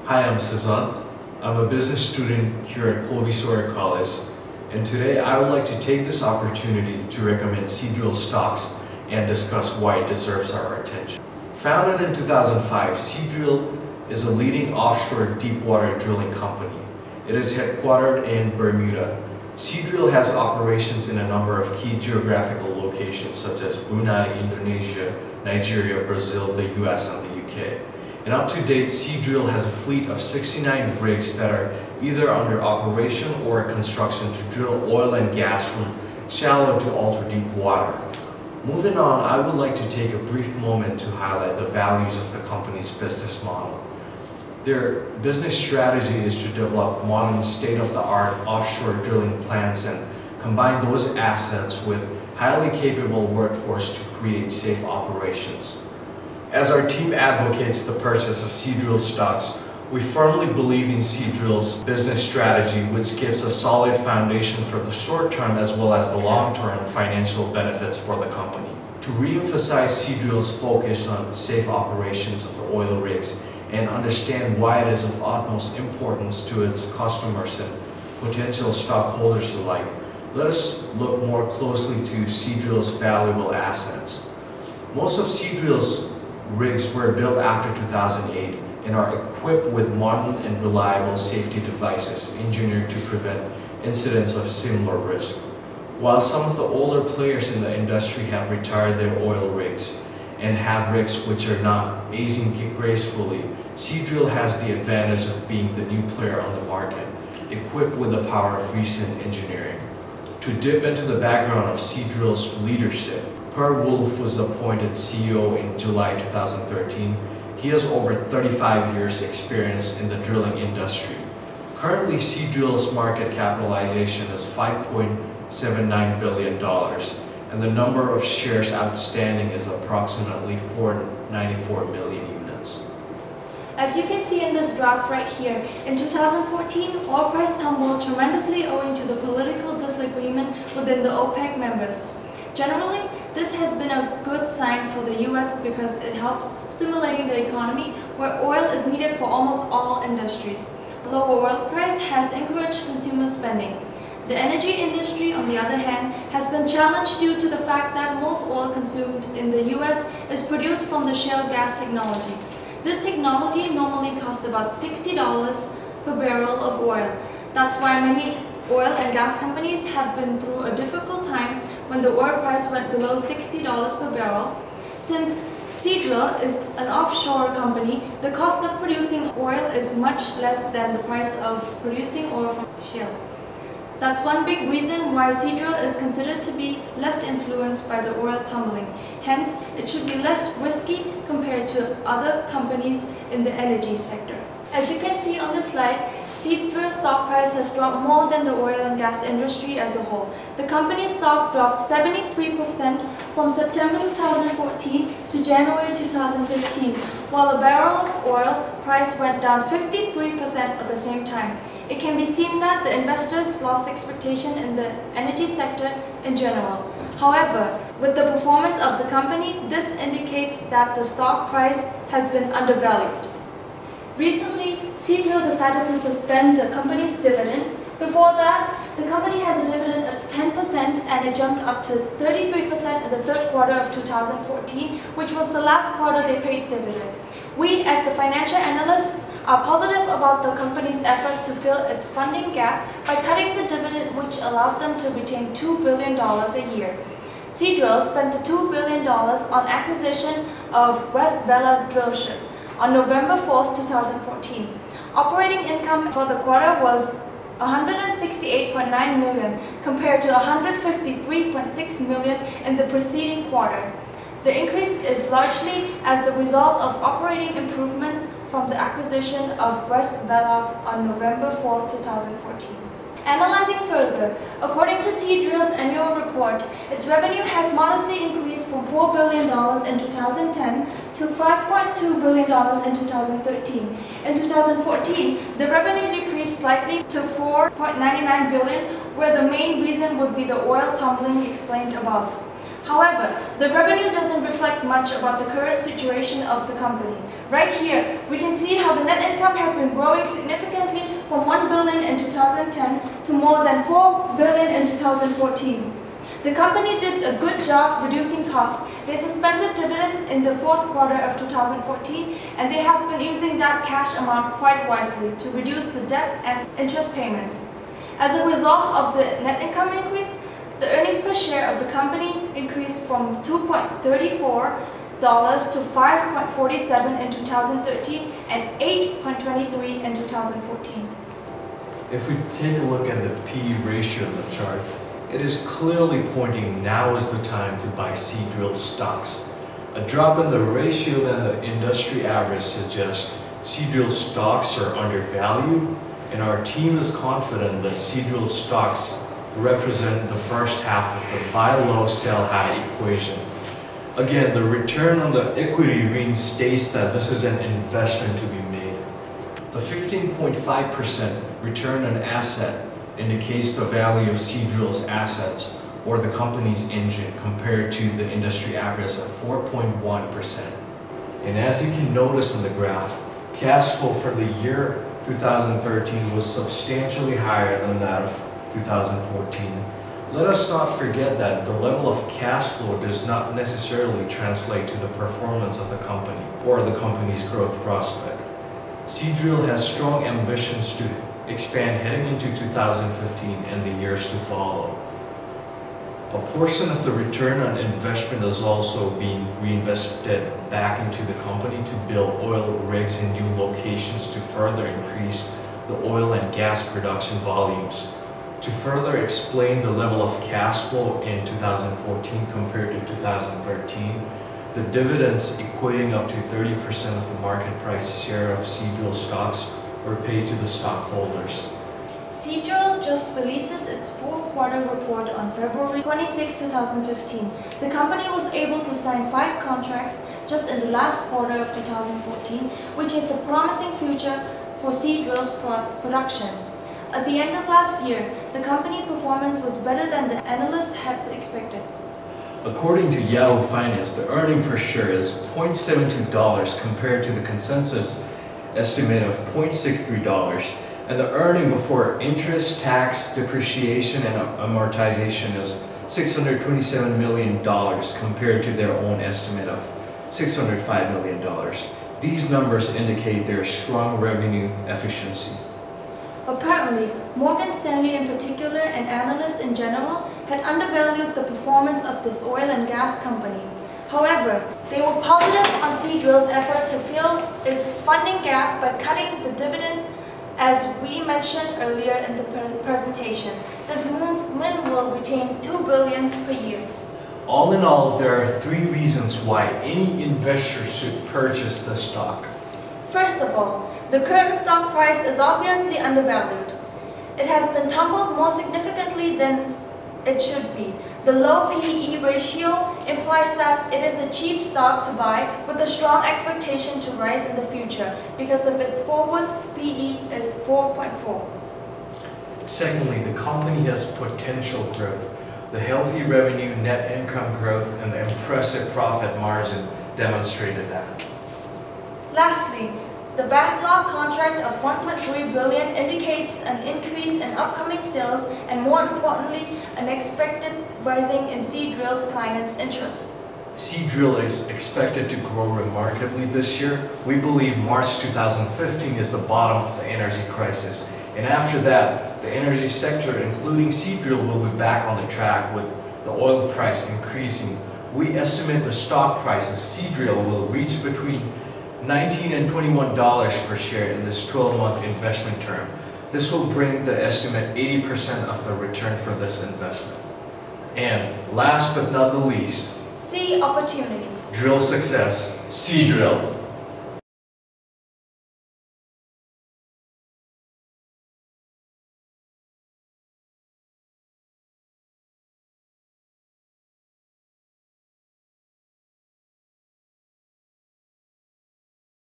Hi, I'm Cezanne. I'm a business student here at Colby-Sawyer College, and today I would like to take this opportunity to recommend Seadrill stocks and discuss why it deserves our attention. Founded in 2005, Seadrill is a leading offshore deepwater drilling company. It is headquartered in Bermuda. Seadrill has operations in a number of key geographical locations such as Brunei, Indonesia, Nigeria, Brazil, the US, and the UK. And up to date, Seadrill has a fleet of 69 rigs that are either under operation or construction to drill oil and gas from shallow to ultra deep water. Moving on, I would like to take a brief moment to highlight the values of the company's business model. Their business strategy is to develop modern state-of-the-art offshore drilling plants and combine those assets with highly capable workforce to create safe operations. As our team advocates the purchase of Seadrill stocks, we firmly believe in Seadrill's business strategy, which gives a solid foundation for the short term as well as the long-term financial benefits for the company. To re-emphasize Seadrill's focus on safe operations of the oil rigs and understand why it is of utmost importance to its customers and potential stockholders alike, let us look more closely to Seadrill's valuable assets. Most of Seadrill's rigs were built after 2008 and are equipped with modern and reliable safety devices engineered to prevent incidents of similar risk. While some of the older players in the industry have retired their oil rigs and have rigs which are not aging gracefully, Seadrill has the advantage of being the new player on the market, equipped with the power of recent engineering. To dip into the background of Seadrill's leadership, Per Wolf was appointed CEO in July 2013. He has over 35 years experience in the drilling industry. Currently, Seadrill's market capitalization is $5.79 billion, and the number of shares outstanding is approximately 494 million units. As you can see in this graph right here, in 2014, oil price tumbled tremendously owing to the political disagreement within the OPEC members. Generally, this has been a good sign for the US because it helps stimulating the economy where oil is needed for almost all industries. Lower oil price has encouraged consumer spending. The energy industry, on the other hand, has been challenged due to the fact that most oil consumed in the US is produced from the shale gas technology. This technology normally costs about $60 per barrel of oil. That's why many oil and gas companies have been through a difficult time when the oil price went below $60 per barrel. Since Seadrill is an offshore company, the cost of producing oil is much less than the price of producing oil from shale. That's one big reason why Seadrill is considered to be less influenced by the oil tumbling. Hence, it should be less risky compared to other companies in the energy sector. As you can see on this slide, Seadrill stock price has dropped more than the oil and gas industry as a whole. The company's stock dropped 73% from September 2014 to January 2015, while a barrel of oil price went down 53% at the same time. It can be seen that the investors lost expectation in the energy sector in general. However, with the performance of the company, this indicates that the stock price has been undervalued. Recently, Seadrill decided to suspend the company's dividend. Before that, the company has a dividend of 10% and it jumped up to 33% in the third quarter of 2014, which was the last quarter they paid dividend. We, as the financial analysts, are positive about the company's effort to fill its funding gap by cutting the dividend, which allowed them to retain $2 billion a year. Seadrill spent the $2 billion on acquisition of West Vela drillship on November 4, 2014. Operating income for the quarter was $168.9 million compared to $153.6 million in the preceding quarter. The increase is largely as the result of operating improvements from the acquisition of West Vela on November 4, 2014. Analyzing further, according to Seadrill's annual report, its revenue has modestly increased from $4 billion in 2010 to $5.2 billion in 2013. In 2014, the revenue decreased slightly to $4.99 billion, where the main reason would be the oil tumbling explained above. However, the revenue doesn't reflect much about the current situation of the company. Right here, we can see how the net income has been growing significantly from 1 billion in 2010 to more than 4 billion in 2014. The company did a good job reducing costs. They suspended dividend in the fourth quarter of 2014, and they have been using that cash amount quite wisely to reduce the debt and interest payments. As a result of the net income increase, the earnings per share of the company increased from $2.34 to $5.47 in 2013 and $8.23 in 2014. If we take a look at the PE ratio in the chart, it is clearly pointing now is the time to buy Seadrill stocks. A drop in the ratio than the industry average suggests Seadrill stocks are undervalued, and our team is confident that Seadrill stocks represent the first half of the buy low, sell high equation. Again, the return on the equity reinstates that this is an investment to be made. The 15.5% return on asset indicates the value of Seadrill's assets or the company's engine compared to the industry average of 4.1%. And as you can notice in the graph, cash flow for the year 2013 was substantially higher than that of 2014. Let us not forget that the level of cash flow does not necessarily translate to the performance of the company or the company's growth prospect. Seadrill has strong ambitions to expand heading into 2015 and the years to follow. A portion of the return on investment is also being reinvested back into the company to build oil rigs in new locations to further increase the oil and gas production volumes. To further explain the level of cash flow in 2014 compared to 2013, the dividends equating up to 30% of the market price share of Seadrill stocks were paid to the stockholders. Seadrill just releases its fourth quarter report on February 26, 2015. The company was able to sign 5 contracts just in the last quarter of 2014, which is a promising future for Seadrill's production. At the end of last year, the company performance was better than the analysts had expected. According to Yahoo Finance, the earning per share is $0.72 compared to the consensus estimate of $0.63, and the earning before interest, tax, depreciation, and amortization is $627 million compared to their own estimate of $605 million. These numbers indicate their strong revenue efficiency. Apparently, Morgan Stanley in particular and analysts in general had undervalued the performance of this oil and gas company. However, they were positive on Seadrill's effort to fill its funding gap by cutting the dividends, as we mentioned earlier in the presentation. This movement will retain $2 billion per year. All in all, there are 3 reasons why any investor should purchase the stock. First of all, the current stock price is obviously undervalued. It has been tumbled more significantly than it should be. The low PE ratio implies that it is a cheap stock to buy with a strong expectation to rise in the future because of its forward PE is 4.4. Secondly, the company has potential growth. The healthy revenue, net income growth, and the impressive profit margin demonstrated that. Lastly, the backlog contract of $1.3 billion indicates an increase in upcoming sales and, more importantly, an expected rising in Seadrill's clients' interest. Seadrill is expected to grow remarkably this year. We believe March 2015 is the bottom of the energy crisis, and after that, the energy sector, including Seadrill, will be back on the track with the oil price increasing. We estimate the stock price of Seadrill will reach between $19 and $21 per share in this 12-month investment term. This will bring the estimate 80% of the return for this investment. And last but not the least, see opportunity. drill success, Seadrill.